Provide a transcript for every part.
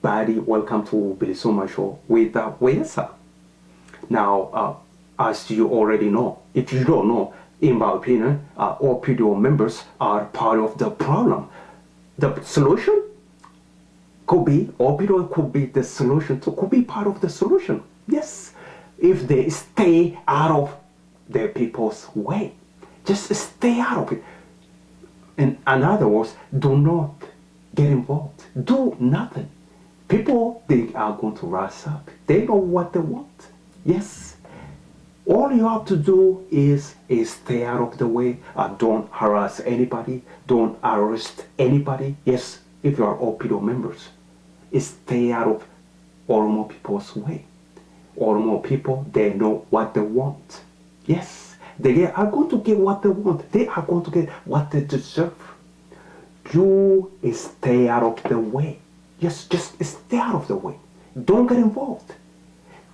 everybody, welcome to BilisummaaShow with Wesa. Now, as you already know, if you don't know, in my opinion, OPDO members are part of the problem. The solution could be, OPDO could be the solution, too, could be part of the solution. Yes, if they stay out of their people's way. Just stay out of it. In other words, do not get involved. Do nothing. People, they are going to rise up. They know what they want. Yes. All you have to do is stay out of the way. Don't harass anybody. Don't arrest anybody. Yes, if you are OPDO members, stay out of Oromo people's way. Oromo people, they know what they want. Yes, they are going to get what they want. They are going to get what they deserve. You stay out of the way. Yes, just stay out of the way. Don't get involved.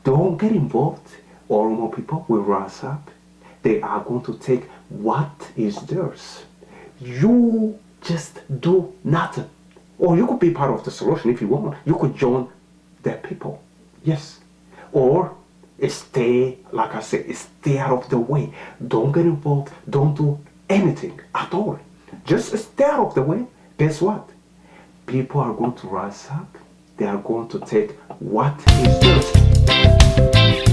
Don't get involved. Oromo people will rise up. They are going to take what is theirs. You just do nothing. Or you could be part of the solution if you want. You could join their people. Yes. Or stay, like I said, stay out of the way. Don't get involved. Don't do anything at all. Just stay out of the way. Guess what? People are going to rise up. They are going to take what is theirs.